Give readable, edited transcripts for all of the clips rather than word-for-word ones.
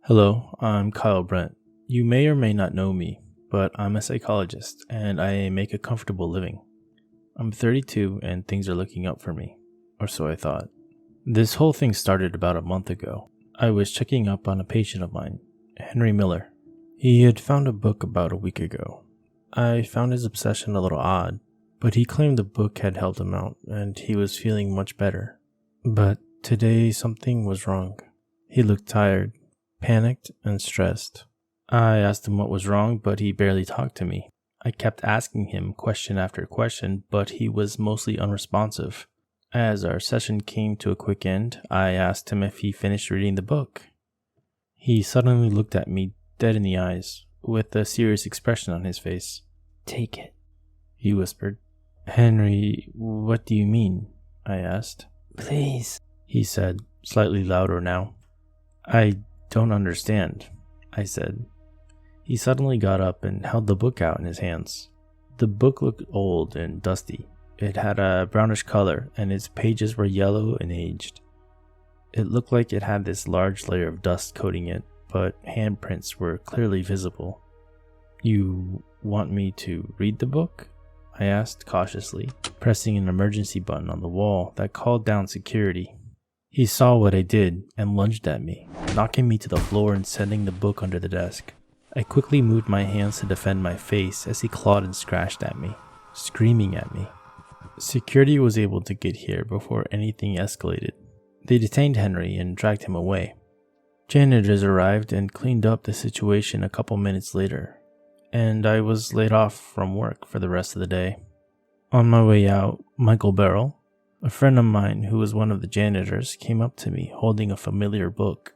Hello, I'm Kyle Brent. You may or may not know me, but I'm a psychologist and I make a comfortable living. I'm 32 and things are looking up for me, or so I thought. This whole thing started about a month ago. I was checking up on a patient of mine, Henry Miller. He had found a book about a week ago. I found his obsession a little odd, but he claimed the book had helped him out and he was feeling much better. But today something was wrong. He looked tired, panicked, and stressed. I asked him what was wrong, but he barely talked to me. I kept asking him question after question, but he was mostly unresponsive. As our session came to a quick end, I asked him if he finished reading the book. He suddenly looked at me dead in the eyes, with a serious expression on his face. "Take it," he whispered. "Henry, what do you mean?" I asked. "Please," he said, slightly louder now. "I don't understand," I said. He suddenly got up and held the book out in his hands. The book looked old and dusty. It had a brownish color and its pages were yellow and aged. It looked like it had this large layer of dust coating it, but handprints were clearly visible. "You want me to read the book?" I asked cautiously, pressing an emergency button on the wall that called down security. He saw what I did and lunged at me, knocking me to the floor and sending the book under the desk. I quickly moved my hands to defend my face as he clawed and scratched at me, screaming at me. Security was able to get here before anything escalated. They detained Henry and dragged him away. Janitors arrived and cleaned up the situation a couple minutes later, and I was laid off from work for the rest of the day. On my way out, Michael Barrell, a friend of mine who was one of the janitors, came up to me holding a familiar book.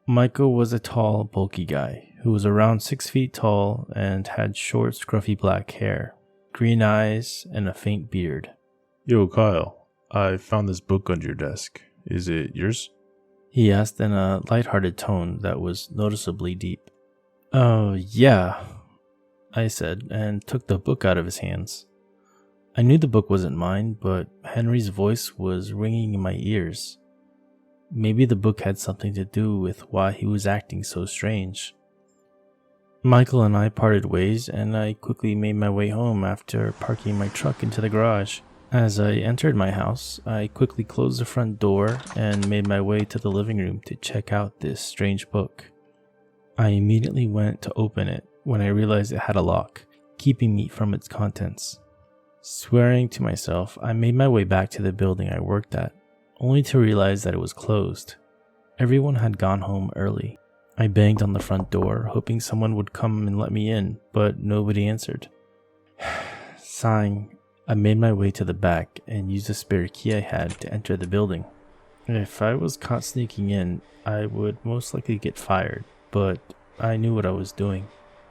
Michael was a tall, bulky guy who was around 6 feet tall and had short, scruffy black hair, green eyes, and a faint beard. "Yo, Kyle, I found this book under your desk. Is it yours?" He asked in a lighthearted tone that was noticeably deep. "Oh, yeah," I said, and took the book out of his hands. I knew the book wasn't mine, but Henry's voice was ringing in my ears. Maybe the book had something to do with why he was acting so strange. Michael and I parted ways, and I quickly made my way home after parking my truck into the garage. As I entered my house, I quickly closed the front door and made my way to the living room to check out this strange book. I immediately went to open it when I realized it had a lock, keeping me from its contents. Swearing to myself, I made my way back to the building I worked at, only to realize that it was closed. Everyone had gone home early. I banged on the front door, hoping someone would come and let me in, but nobody answered. Sighing, I made my way to the back and used the spare key I had to enter the building. If I was caught sneaking in, I would most likely get fired, but I knew what I was doing.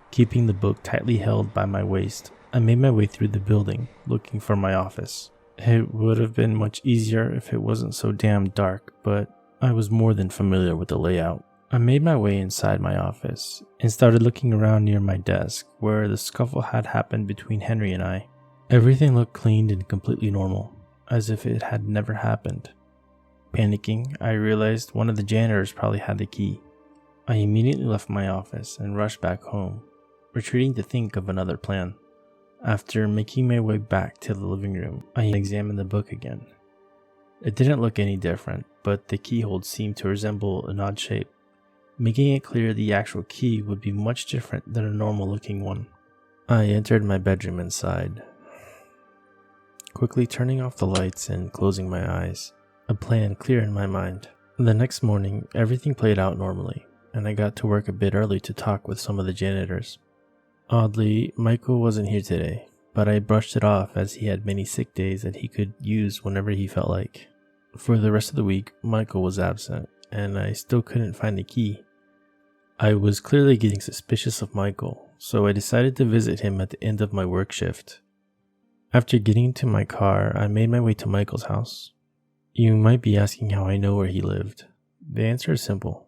Keeping the book tightly held by my waist, I made my way through the building, looking for my office. It would have been much easier if it wasn't so damn dark, but I was more than familiar with the layout. I made my way inside my office and started looking around near my desk where the scuffle had happened between Henry and I. Everything looked cleaned and completely normal, as if it had never happened. Panicking, I realized one of the janitors probably had the key. I immediately left my office and rushed back home, retreating to think of another plan. After making my way back to the living room, I examined the book again. It didn't look any different, but the keyhole seemed to resemble an odd shape, making it clear the actual key would be much different than a normal looking one. I entered my bedroom and sighed, quickly turning off the lights and closing my eyes, a plan clear in my mind. The next morning, everything played out normally, and I got to work a bit early to talk with some of the janitors. Oddly, Michael wasn't here today, but I brushed it off as he had many sick days that he could use whenever he felt like. For the rest of the week, Michael was absent, and I still couldn't find the key. I was clearly getting suspicious of Michael, so I decided to visit him at the end of my work shift. After getting into my car, I made my way to Michael's house. You might be asking how I know where he lived. The answer is simple.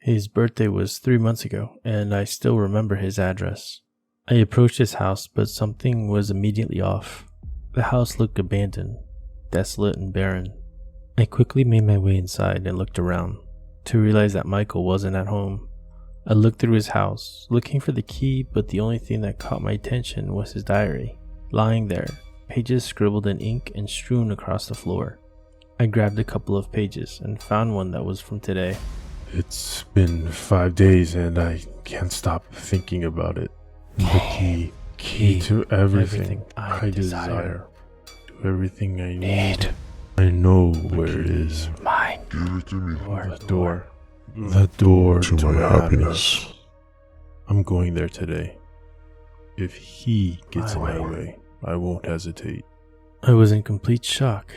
His birthday was 3 months ago, and I still remember his address. I approached his house, but something was immediately off. The house looked abandoned, desolate and barren. I quickly made my way inside and looked around. to realize that Michael wasn't at home. I looked through his house, looking for the key, but the only thing that caught my attention was his diary, lying there, pages scribbled in ink and strewn across the floor. I grabbed a couple of pages and found one that was from today. It's been 5 days and I can't stop thinking about it. The key to everything I desire. To everything I need. I know where it is. Mine. Give it to me. The door To my happiness. I'm going there today. If he gets in my way, I won't hesitate. I was in complete shock.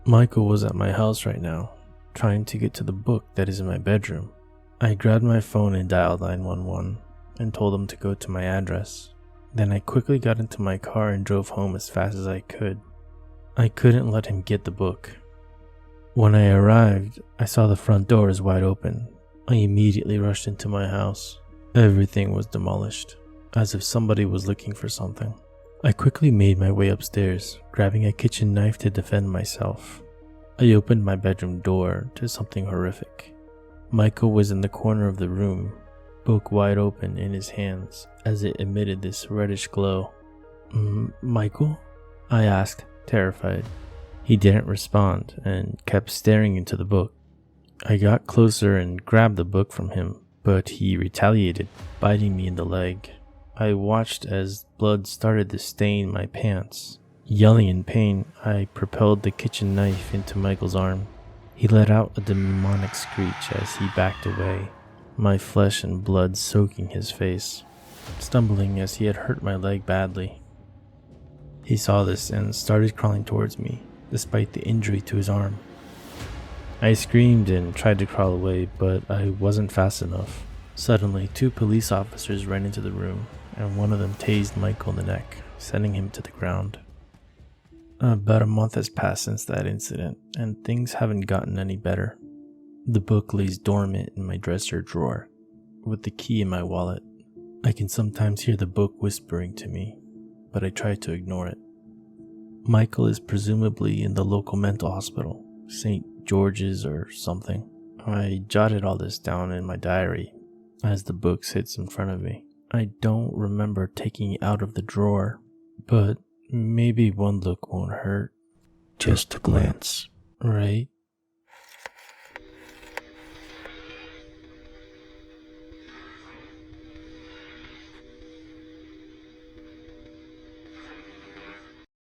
Michael was at my house right now, trying to get to the book that is in my bedroom. I grabbed my phone and dialed 911 and told him to go to my address. Then I quickly got into my car and drove home as fast as I could. I couldn't let him get the book. When I arrived, I saw the front doors wide open. I immediately rushed into my house. Everything was demolished, as if somebody was looking for something. I quickly made my way upstairs, grabbing a kitchen knife to defend myself. I opened my bedroom door to something horrific. Michael was in the corner of the room, book wide open in his hands as it emitted this reddish glow. Michael? I asked, terrified. He didn't respond and kept staring into the book. I got closer and grabbed the book from him, but he retaliated, biting me in the leg. I watched as blood started to stain my pants. Yelling in pain, I propelled the kitchen knife into Michael's arm. He let out a demonic screech as he backed away, my flesh and blood soaking his face, stumbling as he had hurt my leg badly. He saw this and started crawling towards me, despite the injury to his arm. I screamed and tried to crawl away, but I wasn't fast enough. Suddenly, 2 police officers ran into the room, and one of them tased Michael in the neck, sending him to the ground. About a month has passed since that incident, and things haven't gotten any better. The book lays dormant in my dresser drawer, with the key in my wallet. I can sometimes hear the book whispering to me, but I try to ignore it. Michael is presumably in the local mental hospital, St. George's or something. I jotted all this down in my diary as the book sits in front of me. I don't remember taking it out of the drawer, but maybe one look won't hurt. Just a glance. Right?